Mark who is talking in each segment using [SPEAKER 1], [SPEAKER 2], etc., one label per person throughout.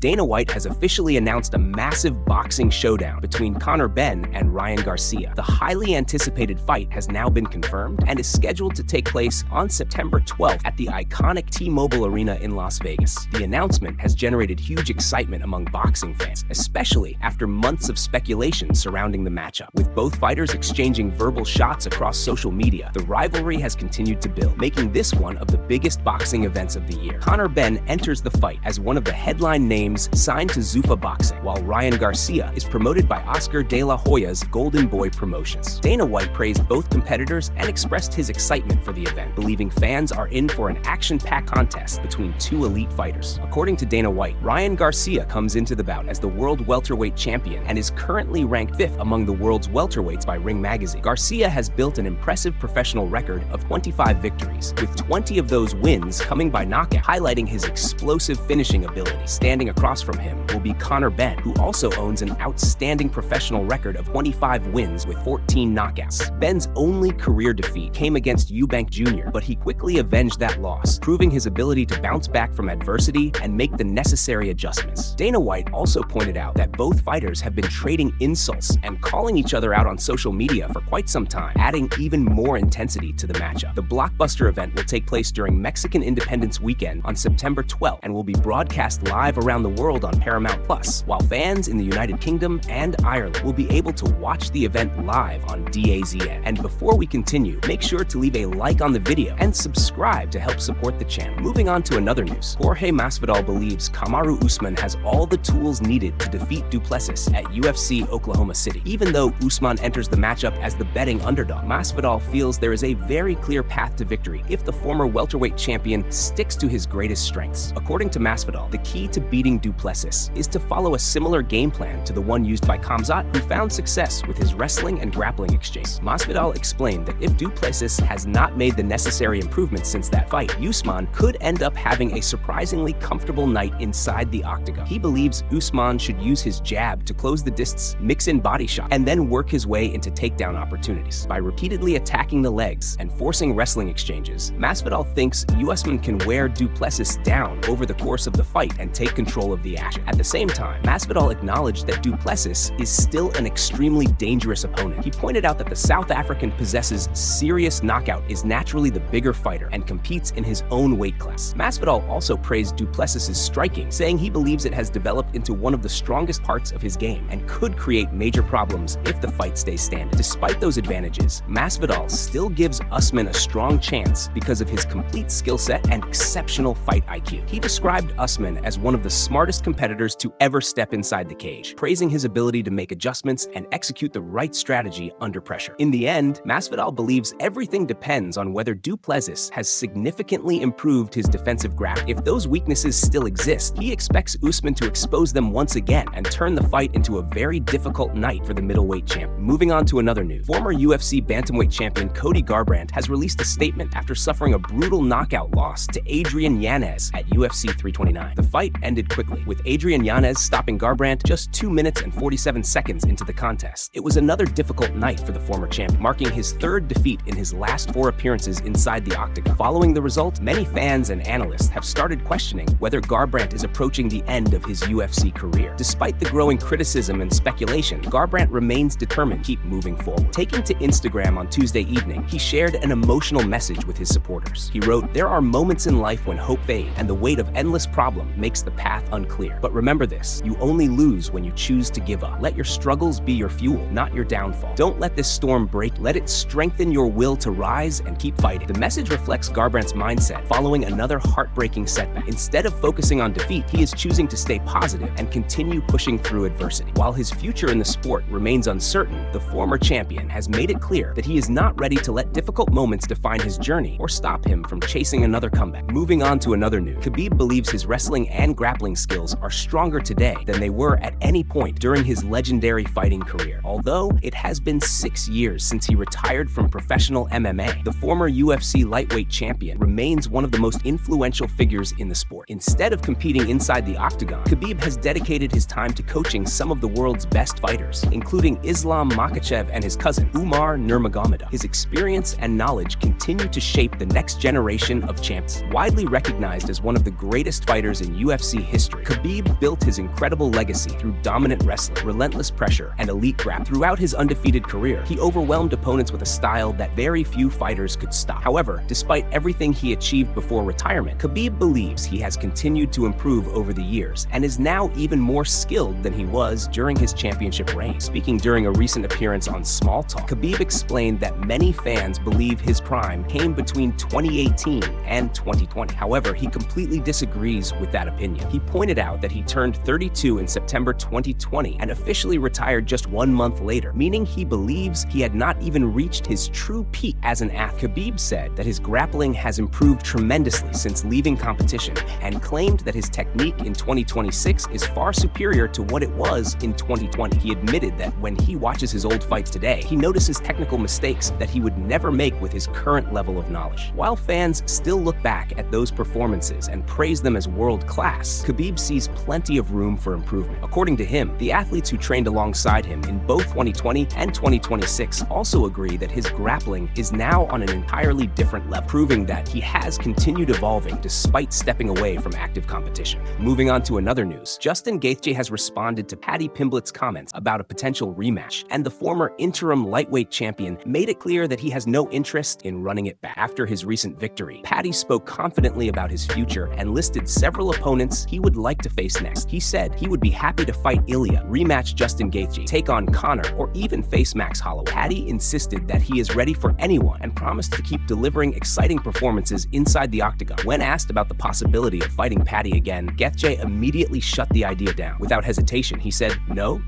[SPEAKER 1] Dana White has officially announced a massive boxing showdown between Conor Benn and Ryan Garcia. The highly anticipated fight has now been confirmed and is scheduled to take place on September 12th at the iconic T-Mobile Arena in Las Vegas. The announcement has generated huge excitement among boxing fans, especially after months of speculation surrounding the matchup. With both fighters exchanging verbal shots across social media, the rivalry has continued to build, making this one of the biggest boxing events of the year. Conor Benn enters the fight as one of the headline names signed to Zuffa Boxing, while Ryan Garcia is promoted by Oscar de la Hoya's Golden Boy Promotions. Dana White praised both competitors and expressed his excitement for the event, believing fans are in for an action-packed contest between two elite fighters. According to Dana White, Ryan Garcia comes into the bout as the world welterweight champion and is currently ranked 5th among the world's welterweights by Ring Magazine. Garcia has built an impressive professional record of 25 victories, with 20 of those wins coming by knockout, highlighting his explosive finishing ability. Standing across from him will be Conor Benn, who also owns an outstanding professional record of 25 wins with 14 knockouts. Benn's only career defeat came against Eubank Jr., but he quickly avenged that loss, proving his ability to bounce back from adversity and make the necessary adjustments. Dana White also pointed out that both fighters have been trading insults and calling each other out on social media for quite some time, adding even more intensity to the matchup. The blockbuster event will take place during Mexican Independence Weekend on September 12th and will be broadcast live around the world on Paramount+, while fans in the United Kingdom and Ireland will be able to watch the event live on DAZN. And before we continue, make sure to leave a like on the video and subscribe to help support the channel. Moving on to another news, Jorge Masvidal believes Kamaru Usman has all the tools needed to defeat Du Plessis at UFC Oklahoma City. Even though Usman enters the matchup as the betting underdog, Masvidal feels there is a very clear path to victory if the former welterweight champion sticks to his greatest strengths. According to Masvidal, the key to beating Du Plessis is to follow a similar game plan to the one used by Khamzat, who found success with his wrestling and grappling exchange. Masvidal explained that if Du Plessis has not made the necessary improvements since that fight, Usman could end up having a surprisingly comfortable night inside the octagon. He believes Usman should use his jab to close the distance, mix in body shots, and then work his way into takedown opportunities. By repeatedly attacking the legs and forcing wrestling exchanges, Masvidal thinks Usman can wear Du Plessis down over the course of the fight and take control of the action. At the same time, Masvidal acknowledged that Du Plessis is still an extremely dangerous opponent. He pointed out that the South African possesses serious knockout, is naturally the bigger fighter, and competes in his own weight class. Masvidal also praised Du Plessis' striking, saying he believes it has developed into one of the strongest parts of his game and could create major problems if the fight stays standing. Despite those advantages, Masvidal still gives Usman a strong chance because of his complete skill set and exceptional fight IQ. He described Usman as one of the smartest competitors to ever step inside the cage, praising his ability to make adjustments and execute the right strategy under pressure. In the end, Masvidal believes everything depends on whether Du Plessis has significantly improved his defensive grasp. If those weaknesses still exist, he expects Usman to expose them once again and turn the fight into a very difficult night for the middleweight champ. Moving on to another news, former UFC bantamweight champion Cody Garbrandt has released a statement after suffering a brutal knockout loss to Adrian Yanez at UFC 329. The fight ended quickly, with Adrian Yanez stopping Garbrandt just 2 minutes and 47 seconds into the contest. It was another difficult night for the former champ, marking his third defeat in his last 4 appearances inside the octagon. Following the result, many fans and analysts have started questioning whether Garbrandt is approaching the end of his UFC career. Despite the growing criticism and speculation, Garbrandt remains determined to keep moving forward. Taking to Instagram on Tuesday evening, he shared an emotional message with his supporters. He wrote, "There are moments in life when hope fades and the weight of endless problem makes the path unclear. But remember this, you only lose when you choose to give up. Let your struggles be your fuel, not your downfall. Don't let this storm break. Let it strengthen your will to rise and keep fighting." The message reflects Garbrandt's mindset following another heartbreaking setback. Instead of focusing on defeat, he is choosing to stay positive and continue pushing through adversity. While his future in the sport remains uncertain, the former champion has made it clear that he is not ready to let difficult moments define his journey or stop him from chasing another comeback. Moving on to another news, Khabib believes his wrestling and grappling skills are stronger today than they were at any point during his legendary fighting career. Although it has been 6 years since he retired from professional MMA, the former UFC lightweight champion remains one of the most influential figures in the sport. Instead of competing inside the octagon, Khabib has dedicated his time to coaching some of the world's best fighters, including Islam Makhachev and his cousin Umar Nurmagomedov. His experience and knowledge continue to shape the next generation of champs. Widely recognized as one of the greatest fighters in UFC history, history. Khabib built his incredible legacy through dominant wrestling, relentless pressure, and elite grappling. Throughout his undefeated career, he overwhelmed opponents with a style that very few fighters could stop. However, despite everything he achieved before retirement, Khabib believes he has continued to improve over the years and is now even more skilled than he was during his championship reign. Speaking during a recent appearance on Small Talk, Khabib explained that many fans believe his prime came between 2018 and 2020. However, he completely disagrees with that opinion. He pointed out that he turned 32 in September 2020 and officially retired just 1 month later, meaning he believes he had not even reached his true peak as an athlete. Khabib said that his grappling has improved tremendously since leaving competition and claimed that his technique in 2026 is far superior to what it was in 2020. He admitted that when he watches his old fights today, he notices technical mistakes that he would never make with his current level of knowledge. While fans still look back at those performances and praise them as world-class, Khabib sees plenty of room for improvement. According to him, the athletes who trained alongside him in both 2020 and 2026 also agree that his grappling is now on an entirely different level, proving that he has continued evolving despite stepping away from active competition. Moving on to another news, Justin Gaethje has responded to Paddy Pimblett's comments about a potential rematch, and the former interim lightweight champion made it clear that he has no interest in running it back. After his recent victory, Paddy spoke confidently about his future and listed several opponents he would like to face next. He said he would be happy to fight Ilya, rematch Justin Gaethje, take on Conor, or even face Max Holloway. Paddy insisted that he is ready for anyone and promised to keep delivering exciting performances inside the octagon. When asked about the possibility of fighting Paddy again, Gaethje immediately shut the idea down. Without hesitation, he said, no,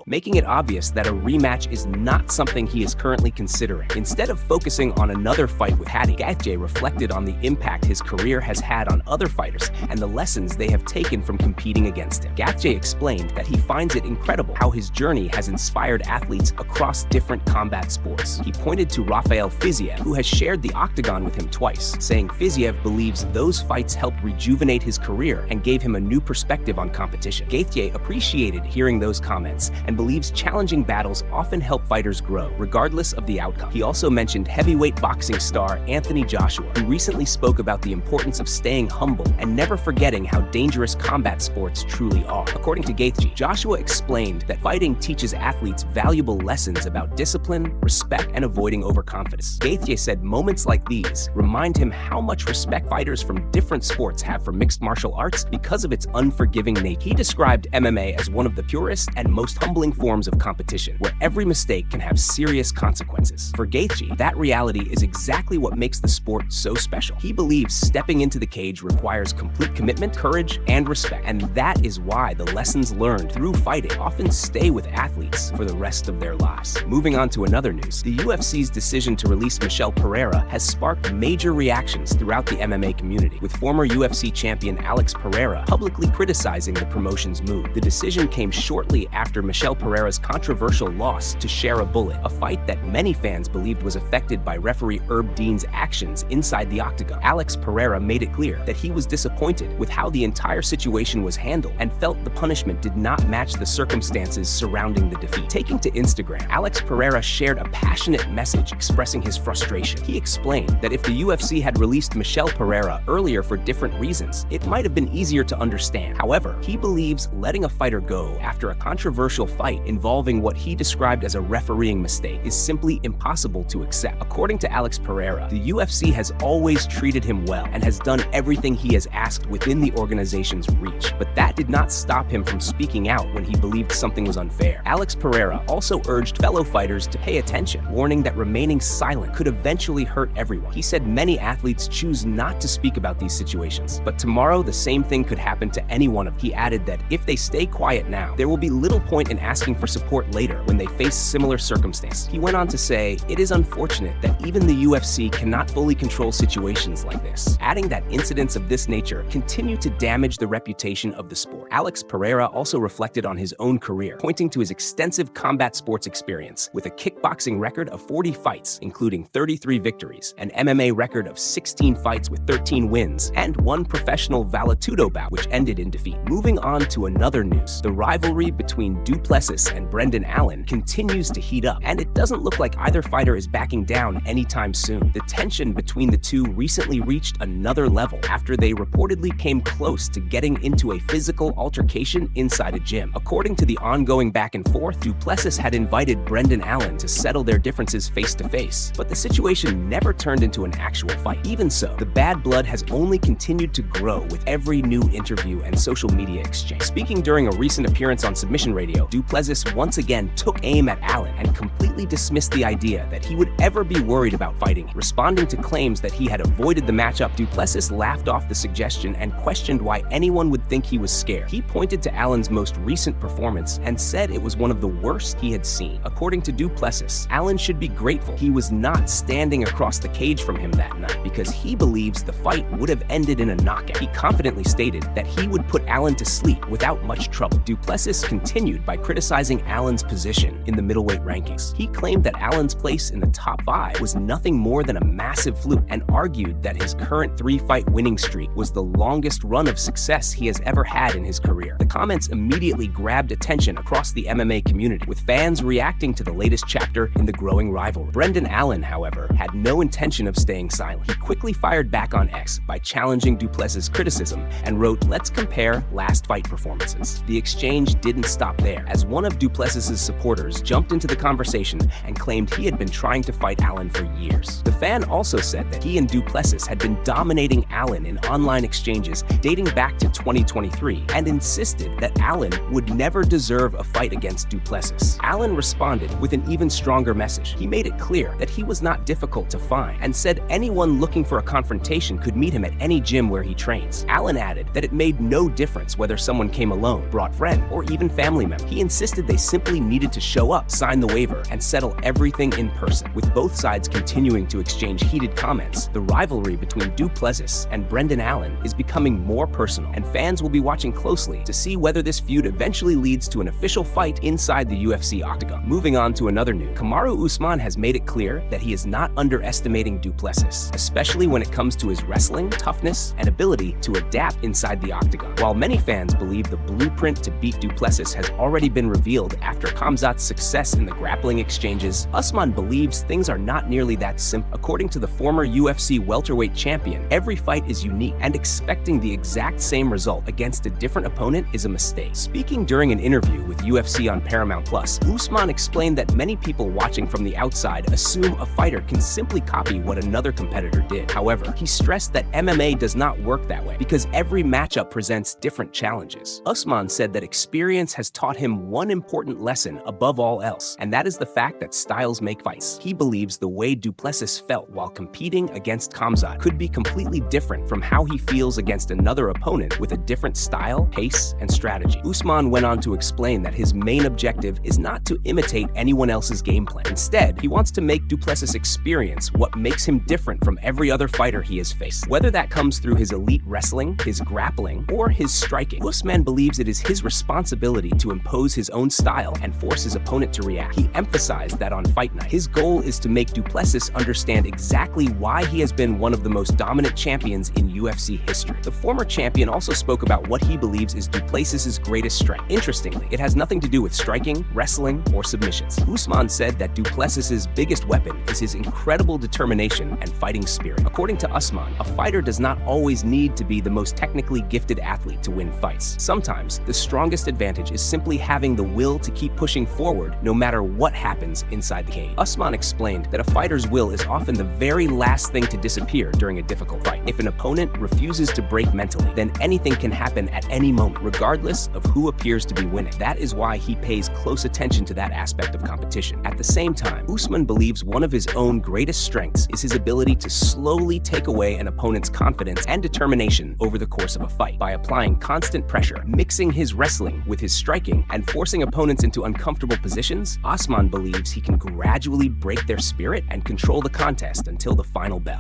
[SPEAKER 1] making it obvious that a rematch is not something he is currently considering. Instead of focusing on another fight with Paddy, Gaethje reflected on the impact his career has had on other fighters and the lessons they have taken from competing against him. Gaethje explained that he finds it incredible how his journey has inspired athletes across different combat sports. He pointed to Rafael Fiziev, who has shared the octagon with him twice, saying Fiziev believes those fights helped rejuvenate his career and gave him a new perspective on competition. Gaethje appreciated hearing those comments and believes challenging battles often help fighters grow, regardless of the outcome. He also mentioned heavyweight boxing star Anthony Joshua, who recently spoke about the importance of staying humble and never forgetting how dangerous combat sports truly are. According to Gaethje, Joshua explained that fighting teaches athletes valuable lessons about discipline, respect, and avoiding overconfidence. Gaethje said moments like these remind him how much respect fighters from different sports have for mixed martial arts because of its unforgiving nature. He described MMA as one of the purest and most humbling forms of competition, where every mistake can have serious consequences. For Gaethje, that reality is exactly what makes the sport so special. He believes stepping into the cage requires complete commitment, courage, and respect, and that is why the lessons learned through fighting often stay with athletes for the rest of their lives. Moving on to another news, the UFC's decision to release Michel Pereira has sparked major reactions throughout the MMA community, with former UFC champion Alex Pereira publicly criticizing the promotion's move. The decision came shortly after Michel Pereira's controversial loss to Share a Bullet, a fight that many fans believed was affected by referee Herb Dean's actions inside the octagon. Alex Pereira made it clear that he was disappointed with how the entire situation was handled and felt the punishment did not match the circumstances surrounding the defeat. Taking to Instagram, Alex Pereira shared a passionate message expressing his frustration. He explained that if the UFC had released Michel Pereira earlier for different reasons, it might have been easier to understand. However, he believes letting a fighter go after a controversial fight involving what he described as a refereeing mistake is simply impossible to accept. According to Alex Pereira, the UFC has always treated him well and has done everything he has asked within the organization's reach, but that did not stop him from speaking out when he believed something was unfair. Alex Pereira also urged fellow fighters to pay attention, warning that remaining silent could eventually hurt everyone. He said many athletes choose not to speak about these situations, but tomorrow the same thing could happen to any one of them. He added that if they stay quiet now, there will be little point in asking for support later when they face similar circumstances. He went on to say, it is unfortunate that even the UFC cannot fully control situations like this, adding that incidents of this nature continue to damage the reputation of the sport. Alex Pereira also reflected on his own career, pointing to his extensive combat sports experience with a kickboxing record of 40 fights, including 33 victories, an MMA record of 16 fights with 13 wins, and one professional Vale-Tudo bout which ended in defeat. Moving on to another news, the rivalry between Du Plessis and Brendan Allen continues to heat up, and it doesn't look like either fighter is backing down anytime soon. The tension between the two recently reached another level after they reportedly came close to getting into a physical altercation inside a gym. According to the ongoing back and forth, Du Plessis had invited Brendan Allen to settle their differences face-to-face, but the situation never turned into an actual fight. Even so, the bad blood has only continued to grow with every new interview and social media exchange. Speaking during a recent appearance on Submission Radio, Du Plessis once again took aim at Allen and completely dismissed the idea that he would ever be worried about fighting him. Responding to claims that he had avoided the matchup, Du Plessis laughed off the suggestion and questioned why anyone would think he was scared. He pointed to Allen's most recent performance and said it was one of the worst he had seen. According to Du Plessis, Allen should be grateful he was not standing across the cage from him that night, because he believes the fight would have ended in a knockout. He confidently stated that he would put Allen to sleep without much trouble. Du Plessis continued by criticizing Allen's position in the middleweight rankings. He claimed that Allen's place in the top 5 was nothing more than a massive fluke and argued that his current 3-fight winning streak was the longest run of success he has ever had in his career. The comments immediately grabbed attention across the MMA community, with fans reacting to the latest chapter in the growing rivalry. Brendan Allen, however, had no intention of staying silent. He quickly fired back on X by challenging Du Plessis' criticism and wrote, "Let's compare last fight performances." The exchange didn't stop there, as one of Du Plessis' supporters jumped into the conversation and claimed he had been trying to fight Allen for years. The fan also said that he and Du Plessis had been dominating Allen in online exchanges dating back to 2023 and insisted that Allen would never deserve a fight against Du Plessis. Allen responded with an even stronger message. He made it clear that he was not difficult to find and said anyone looking for a confrontation could meet him at any gym where he trains. Allen added that it made no difference whether someone came alone, brought friend, or even family member. He insisted they simply needed to show up, sign the waiver, and settle everything in person. With both sides continuing to exchange heated comments, the rivalry between Du Plessis and Brendan Allen is becoming more personal, and fans will be watching closely to see whether this feud eventually leads to an official fight inside the UFC octagon. Moving on to another news, Kamaru Usman has made it clear that he is not underestimating Du Plessis, especially when it comes to his wrestling, toughness, and ability to adapt inside the octagon. While many fans believe the blueprint to beat Du Plessis has already been revealed after Khamzat's success in the grappling exchanges, Usman believes things are not nearly that simple. According to the former UFC welterweight champion, every fight is unique, and expecting the exact same result against a different opponent is a mistake. Speaking during an interview with UFC on Paramount Plus, Usman explained that many people watching from the outside assume a fighter can simply copy what another competitor did. However, he stressed that MMA does not work that way because every matchup presents different challenges. Usman said that experience has taught him one important lesson above all else, and that is the fact that styles make fights. He believes the way Du Plessis felt while competing against Khamzat could be completely different from how he feels against another opponent with a different style, pace, and strategy. Usman went on to explain that his main objective is not to imitate anyone else's game plan. Instead, he wants to make Du Plessis experience what makes him different from every other fighter he has faced. Whether that comes through his elite wrestling, his grappling, or his striking, Usman believes it is his responsibility to impose his own style and force his opponent to react. He emphasized that on fight night, his goal is to make Du Plessis understand exactly why he has been one of the most dominant champions in UFC history. The former champion also spoke about what he believes is Du Plessis' greatest strength. Interestingly, it has nothing to do with striking, wrestling, or submissions. Usman said that Du Plessis' biggest weapon is his incredible determination and fighting spirit. According to Usman, a fighter does not always need to be the most technically gifted athlete to win fights. Sometimes, the strongest advantage is simply having the will to keep pushing forward no matter what happens inside the cage. Usman explained that a fighter's will is often the very last thing to disappear during a difficult fight. If an opponent refuses to break mentally, then anything can happen at any moment, regardless of who appears to be winning. That is why he pays close attention to that aspect of competition. At the same time, Usman believes one of his own greatest strengths is his ability to slowly take away an opponent's confidence and determination over the course of a fight. By applying constant pressure, mixing his wrestling with his striking, and forcing opponents into uncomfortable positions, Usman believes he can gradually break their spirit and control the contest until the final bell.